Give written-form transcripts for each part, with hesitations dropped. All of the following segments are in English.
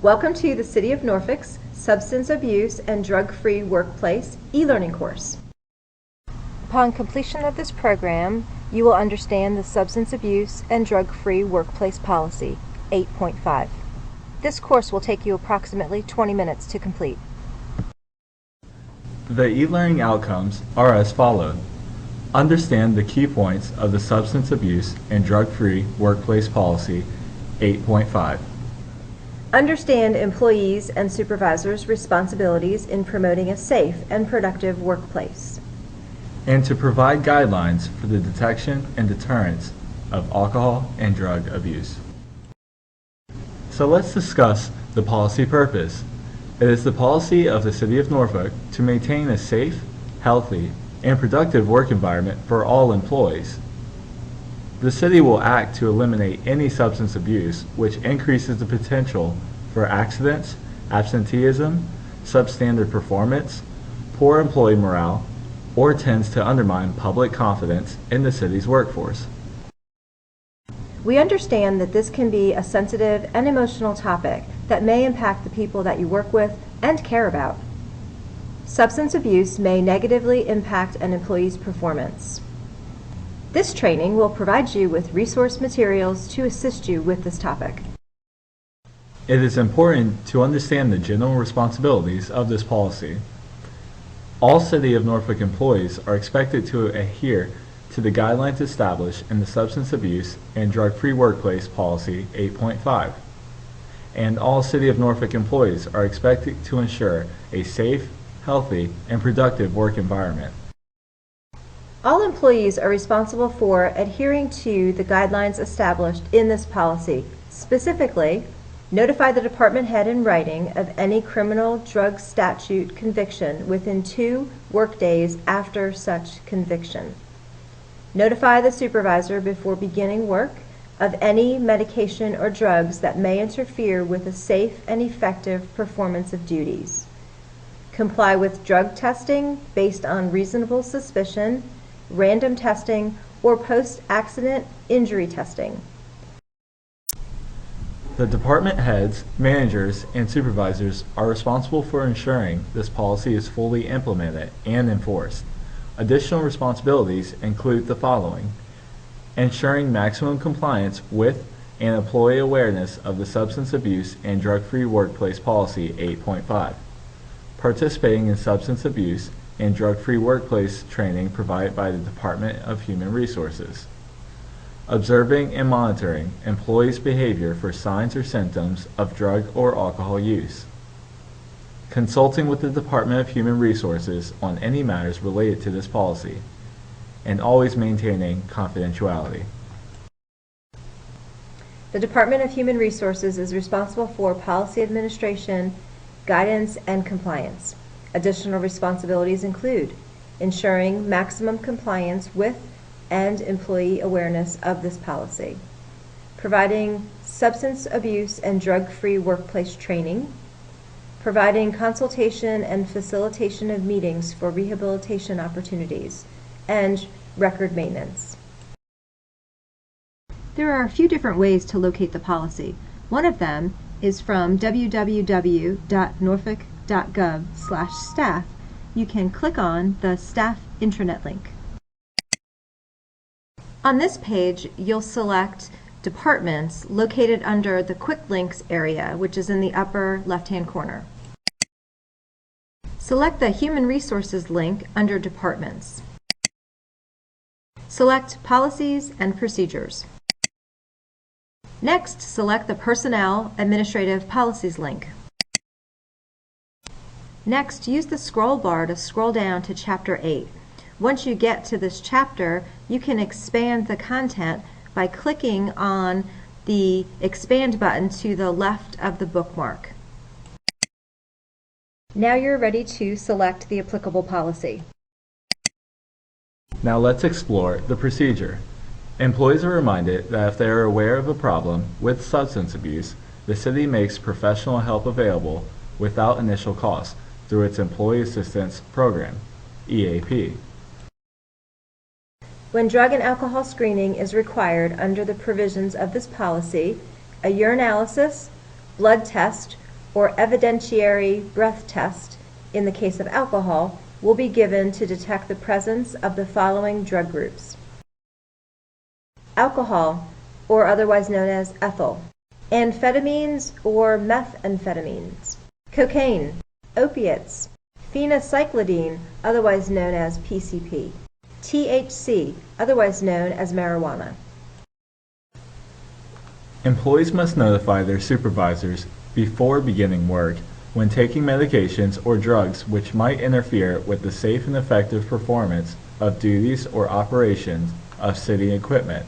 Welcome to the City of Norfolk's Substance Abuse and Drug-Free Workplace e-learning course. Upon completion of this program, you will understand the Substance Abuse and Drug-Free Workplace Policy 8.5. This course will take you approximately 20 minutes to complete. The e-learning outcomes are as follows. Understand the key points of the Substance Abuse and Drug-Free Workplace Policy 8.5. Understand employees' and supervisors' responsibilities in promoting a safe and productive workplace. And to provide guidelines for the detection and deterrence of alcohol and drug abuse. So let's discuss the policy purpose. It is the policy of the City of Norfolk to maintain a safe, healthy, and productive work environment for all employees. The City will act to eliminate any substance abuse which increases the potential for accidents, absenteeism, substandard performance, poor employee morale, or tends to undermine public confidence in the City's workforce. We understand that this can be a sensitive and emotional topic that may impact the people that you work with and care about. Substance abuse may negatively impact an employee's performance. This training will provide you with resource materials to assist you with this topic. It is important to understand the general responsibilities of this policy. All City of Norfolk employees are expected to adhere to the guidelines established in the Substance Abuse and Drug-Free Workplace Policy 8.5. And all City of Norfolk employees are expected to ensure a safe, healthy, and productive work environment. All employees are responsible for adhering to the guidelines established in this policy. Specifically, notify the department head in writing of any criminal drug statute conviction within 2 workdays after such conviction. Notify the supervisor before beginning work of any medication or drugs that may interfere with a safe and effective performance of duties. Comply with drug testing based on reasonable suspicion, random testing, or post-accident injury testing. The department heads, managers, and supervisors are responsible for ensuring this policy is fully implemented and enforced. Additional responsibilities include the following: ensuring maximum compliance with and employee awareness of the Substance Abuse and Drug-Free Workplace Policy 8.5, participating in substance abuse and drug-free workplace training provided by the Department of Human Resources, observing and monitoring employees' behavior for signs or symptoms of drug or alcohol use, consulting with the Department of Human Resources on any matters related to this policy, and always maintaining confidentiality. The Department of Human Resources is responsible for policy administration, guidance, and compliance. Additional responsibilities include ensuring maximum compliance with and employee awareness of this policy, providing substance abuse and drug-free workplace training, providing consultation and facilitation of meetings for rehabilitation opportunities, and record maintenance. There are a few different ways to locate the policy. One of them is from www.norfolk.gov/staff. You can click on the staff intranet link. On this page, you'll select departments located under the Quick Links area, which is in the upper left-hand corner. Select the Human Resources link under Departments. Select Policies and Procedures. Next, select the Personnel Administrative Policies link. Next, use the scroll bar to scroll down to Chapter 8. Once you get to this chapter, you can expand the content by clicking on the Expand button to the left of the bookmark. Now you're ready to select the applicable policy. Now let's explore the procedure. Employees are reminded that if they are aware of a problem with substance abuse, the City makes professional help available without initial cost through its Employee Assistance Program, EAP. When drug and alcohol screening is required under the provisions of this policy, a urinalysis, blood test, or evidentiary breath test, in the case of alcohol, will be given to detect the presence of the following drug groups: alcohol, or otherwise known as ethyl, amphetamines or methamphetamines, cocaine, opiates, phencyclidine, otherwise known as PCP, THC, otherwise known as marijuana. Employees must notify their supervisors before beginning work when taking medications or drugs which might interfere with the safe and effective performance of duties or operations of city equipment.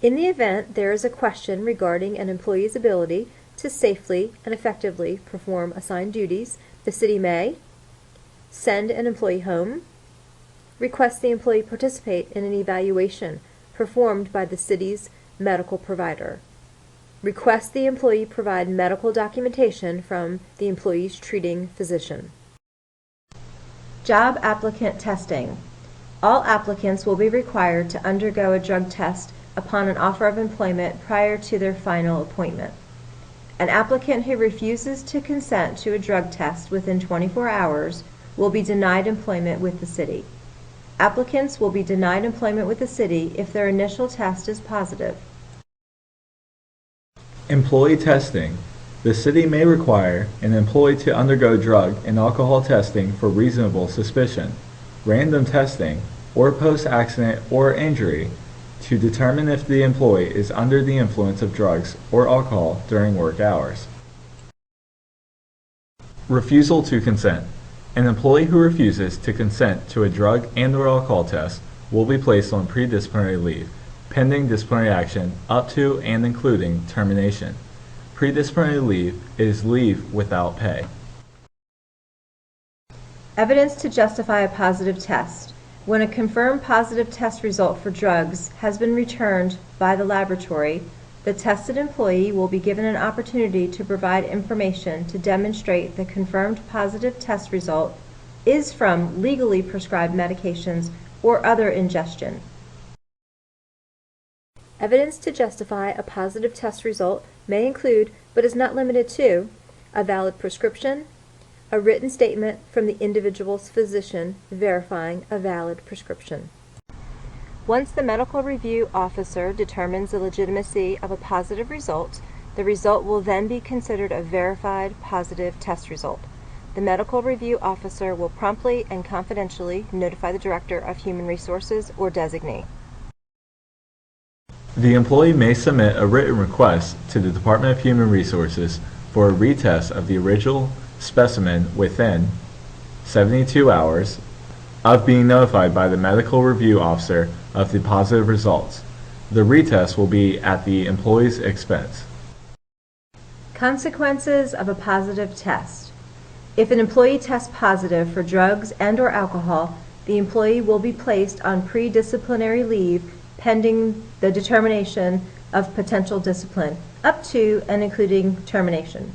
In the event there is a question regarding an employee's ability to safely and effectively perform assigned duties, the city may send an employee home, request the employee participate in an evaluation performed by the city's medical provider, request the employee provide medical documentation from the employee's treating physician. Job applicant testing. All applicants will be required to undergo a drug test upon an offer of employment prior to their final appointment. An applicant who refuses to consent to a drug test within 24 hours will be denied employment with the city. Applicants will be denied employment with the city if their initial test is positive. Employee testing. The city may require an employee to undergo drug and alcohol testing for reasonable suspicion, random testing, or post-accident or injury to determine if the employee is under the influence of drugs or alcohol during work hours. Refusal to consent. An employee who refuses to consent to a drug and/or alcohol test will be placed on pre-disciplinary leave, pending disciplinary action up to and including termination. Pre-disciplinary leave is leave without pay. Evidence to justify a positive test. When a confirmed positive test result for drugs has been returned by the laboratory, the tested employee will be given an opportunity to provide information to demonstrate the confirmed positive test result is from legally prescribed medications or other ingestion. Evidence to justify a positive test result may include, but is not limited to, a valid prescription, a written statement from the individual's physician verifying a valid prescription. Once the medical review officer determines the legitimacy of a positive result, the result will then be considered a verified positive test result. The medical review officer will promptly and confidentially notify the Director of Human Resources or designee. The employee may submit a written request to the Department of Human Resources for a retest of the original specimen within 72 hours of being notified by the medical review officer of the positive results. The retest will be at the employee's expense. Consequences of a positive test. If an employee tests positive for drugs and/or alcohol, the employee will be placed on pre-disciplinary leave pending the determination of potential discipline, up to and including termination.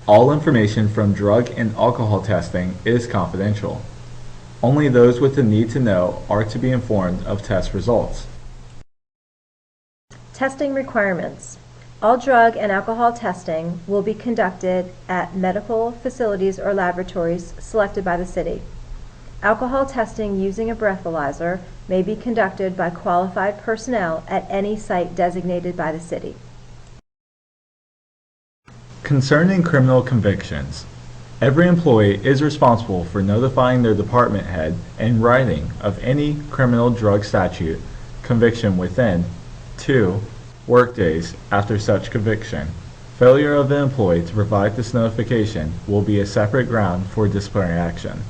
All information from drug and alcohol testing is confidential. Only those with the need to know are to be informed of test results. Testing requirements. All drug and alcohol testing will be conducted at medical facilities or laboratories selected by the city. Alcohol testing using a breathalyzer may be conducted by qualified personnel at any site designated by the city. Concerning criminal convictions, every employee is responsible for notifying their department head in writing of any criminal drug statute conviction within 2 workdays after such conviction. Failure of the employee to provide this notification will be a separate ground for disciplinary action.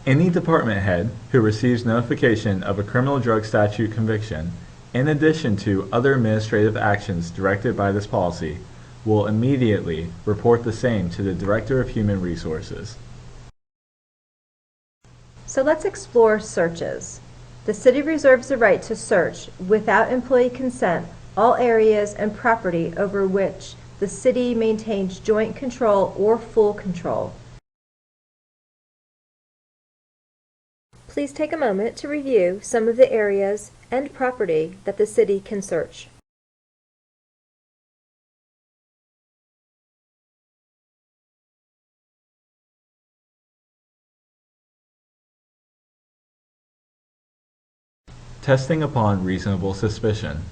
Any department head who receives notification of a criminal drug statute conviction, in addition to other administrative actions directed by this policy, will immediately report the same to the Director of Human Resources. So let's explore searches. The city reserves the right to search, without employee consent, all areas and property over which the city maintains joint control or full control. Please take a moment to review some of the areas and property that the city can search. Testing upon reasonable suspicion.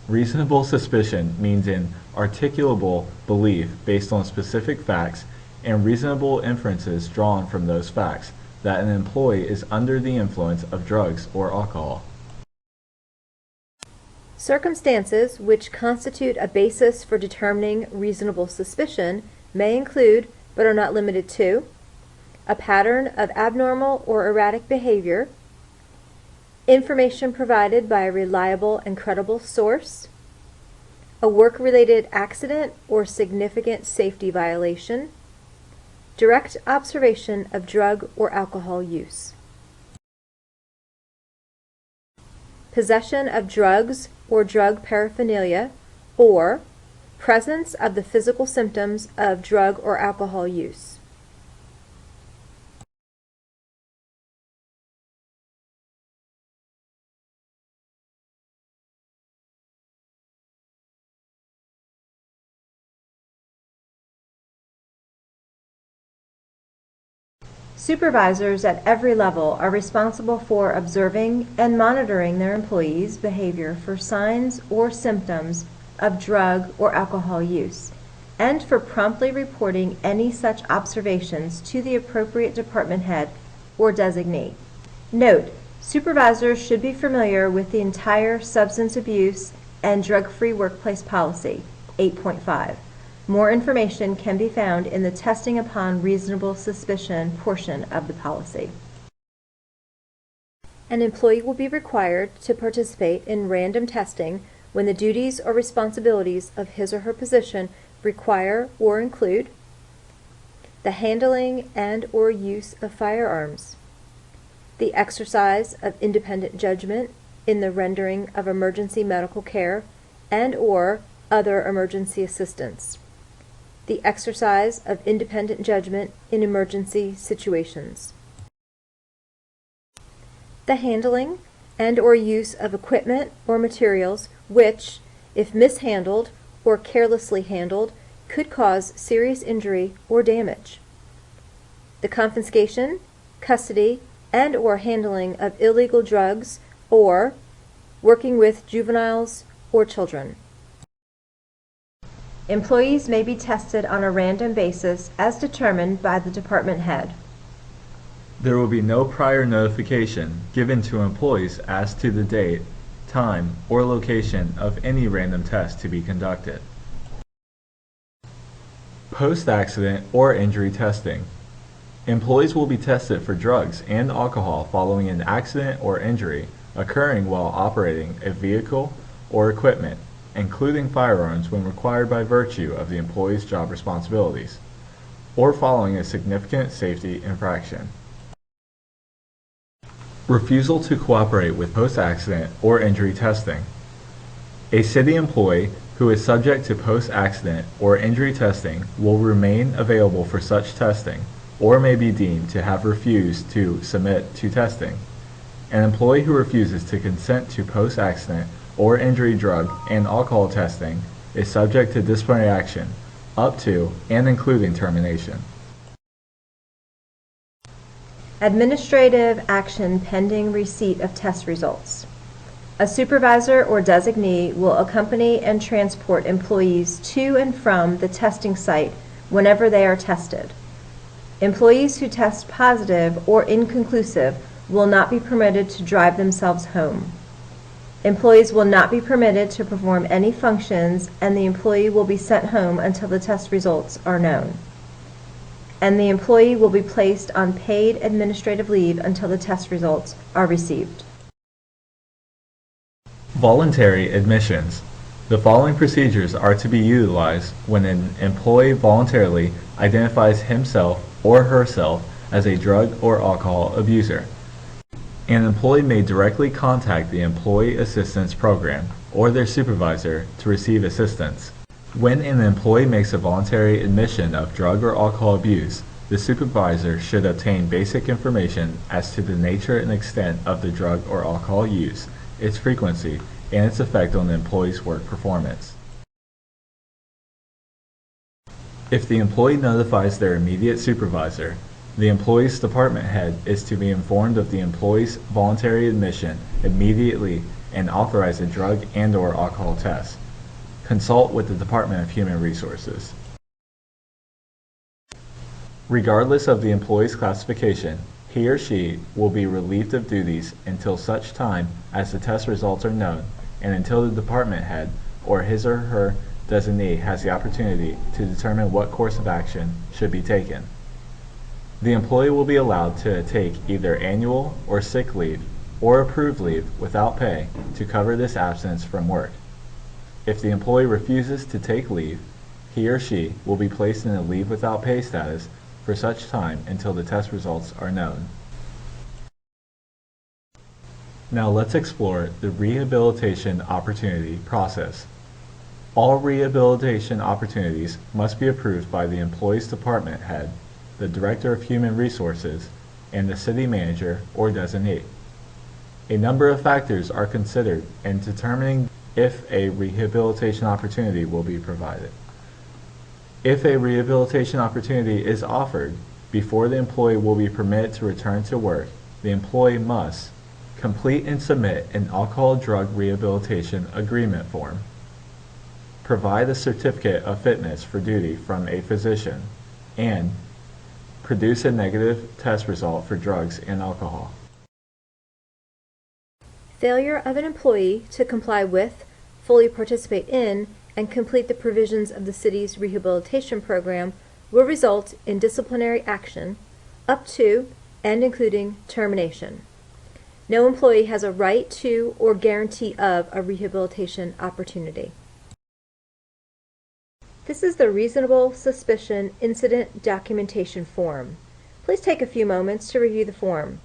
Reasonable suspicion means an articulable belief based on specific facts and reasonable inferences drawn from those facts that an employee is under the influence of drugs or alcohol. Circumstances which constitute a basis for determining reasonable suspicion may include, but are not limited to, a pattern of abnormal or erratic behavior, information provided by a reliable and credible source, a work-related accident or significant safety violation, direct observation of drug or alcohol use. Possession of drugs or drug paraphernalia, or presence of the physical symptoms of drug or alcohol use. Supervisors at every level are responsible for observing and monitoring their employees' behavior for signs or symptoms of drug or alcohol use, and for promptly reporting any such observations to the appropriate department head or designee. Note, supervisors should be familiar with the entire Substance Abuse and Drug-Free Workplace Policy, 8.5. More information can be found in the Testing Upon Reasonable Suspicion portion of the policy. An employee will be required to participate in random testing when the duties or responsibilities of his or her position require or include the handling and/or use of firearms, the exercise of independent judgment in the rendering of emergency medical care and/or other emergency assistance, the exercise of independent judgment in emergency situations, the handling and/or use of equipment or materials which, if mishandled or carelessly handled, could cause serious injury or damage, the confiscation, custody, and/or handling of illegal drugs, or working with juveniles or children. Employees may be tested on a random basis as determined by the department head. There will be no prior notification given to employees as to the date, time, or location of any random test to be conducted. Post-accident or injury testing. Employees will be tested for drugs and alcohol following an accident or injury occurring while operating a vehicle or equipment, including firearms when required by virtue of the employee's job responsibilities, or following a significant safety infraction. Refusal to cooperate with post-accident or injury testing. A city employee who is subject to post-accident or injury testing will remain available for such testing, or may be deemed to have refused to submit to testing. An employee who refuses to consent to post-accident or injury drug and alcohol testing is subject to disciplinary action up to and including termination. Administrative action pending receipt of test results. A supervisor or designee will accompany and transport employees to and from the testing site whenever they are tested. Employees who test positive or inconclusive will not be permitted to drive themselves home. Employees will not be permitted to perform any functions, and the employee will be sent home until the test results are known. And the employee will be placed on paid administrative leave until the test results are received. Voluntary admissions. The following procedures are to be utilized when an employee voluntarily identifies himself or herself as a drug or alcohol abuser. An employee may directly contact the Employee Assistance Program or their supervisor to receive assistance. When an employee makes a voluntary admission of drug or alcohol abuse, the supervisor should obtain basic information as to the nature and extent of the drug or alcohol use, its frequency, and its effect on the employee's work performance. If the employee notifies their immediate supervisor, The employee's department head is to be informed of the employee's voluntary admission immediately and authorize a drug and/or alcohol test. Consult with the Department of Human Resources. Regardless of the employee's classification, he or she will be relieved of duties until such time as the test results are known and until the department head or his or her designee has the opportunity to determine what course of action should be taken. The employee will be allowed to take either annual or sick leave or approved leave without pay to cover this absence from work. If the employee refuses to take leave, he or she will be placed in a leave without pay status for such time until the test results are known. Now let's explore the rehabilitation opportunity process. All rehabilitation opportunities must be approved by the employee's department head, the Director of Human Resources, and the city manager or designee. A number of factors are considered in determining if a rehabilitation opportunity will be provided. If a rehabilitation opportunity is offered before the employee will be permitted to return to work, the employee must complete and submit an alcohol-drug rehabilitation agreement form, provide a certificate of fitness for duty from a physician, and produce a negative test result for drugs and alcohol. Failure of an employee to comply with, fully participate in, and complete the provisions of the city's rehabilitation program will result in disciplinary action up to and including termination. No employee has a right to or guarantee of a rehabilitation opportunity. This is the Reasonable Suspicion Incident Documentation Form. Please take a few moments to review the form.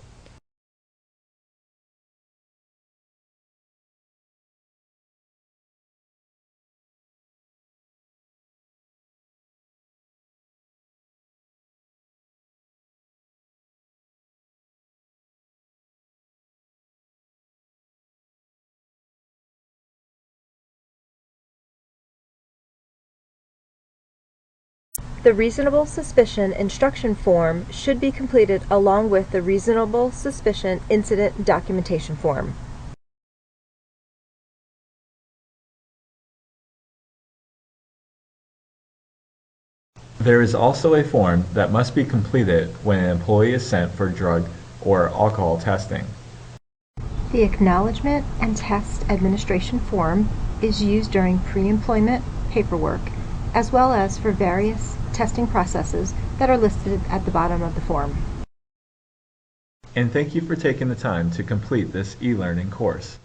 The Reasonable Suspicion Instruction Form should be completed along with the Reasonable Suspicion Incident Documentation Form. There is also a form that must be completed when an employee is sent for drug or alcohol testing. The Acknowledgement and Test Administration Form is used during pre-employment paperwork, as well as for various testing processes that are listed at the bottom of the form. And thank you for taking the time to complete this e-learning course.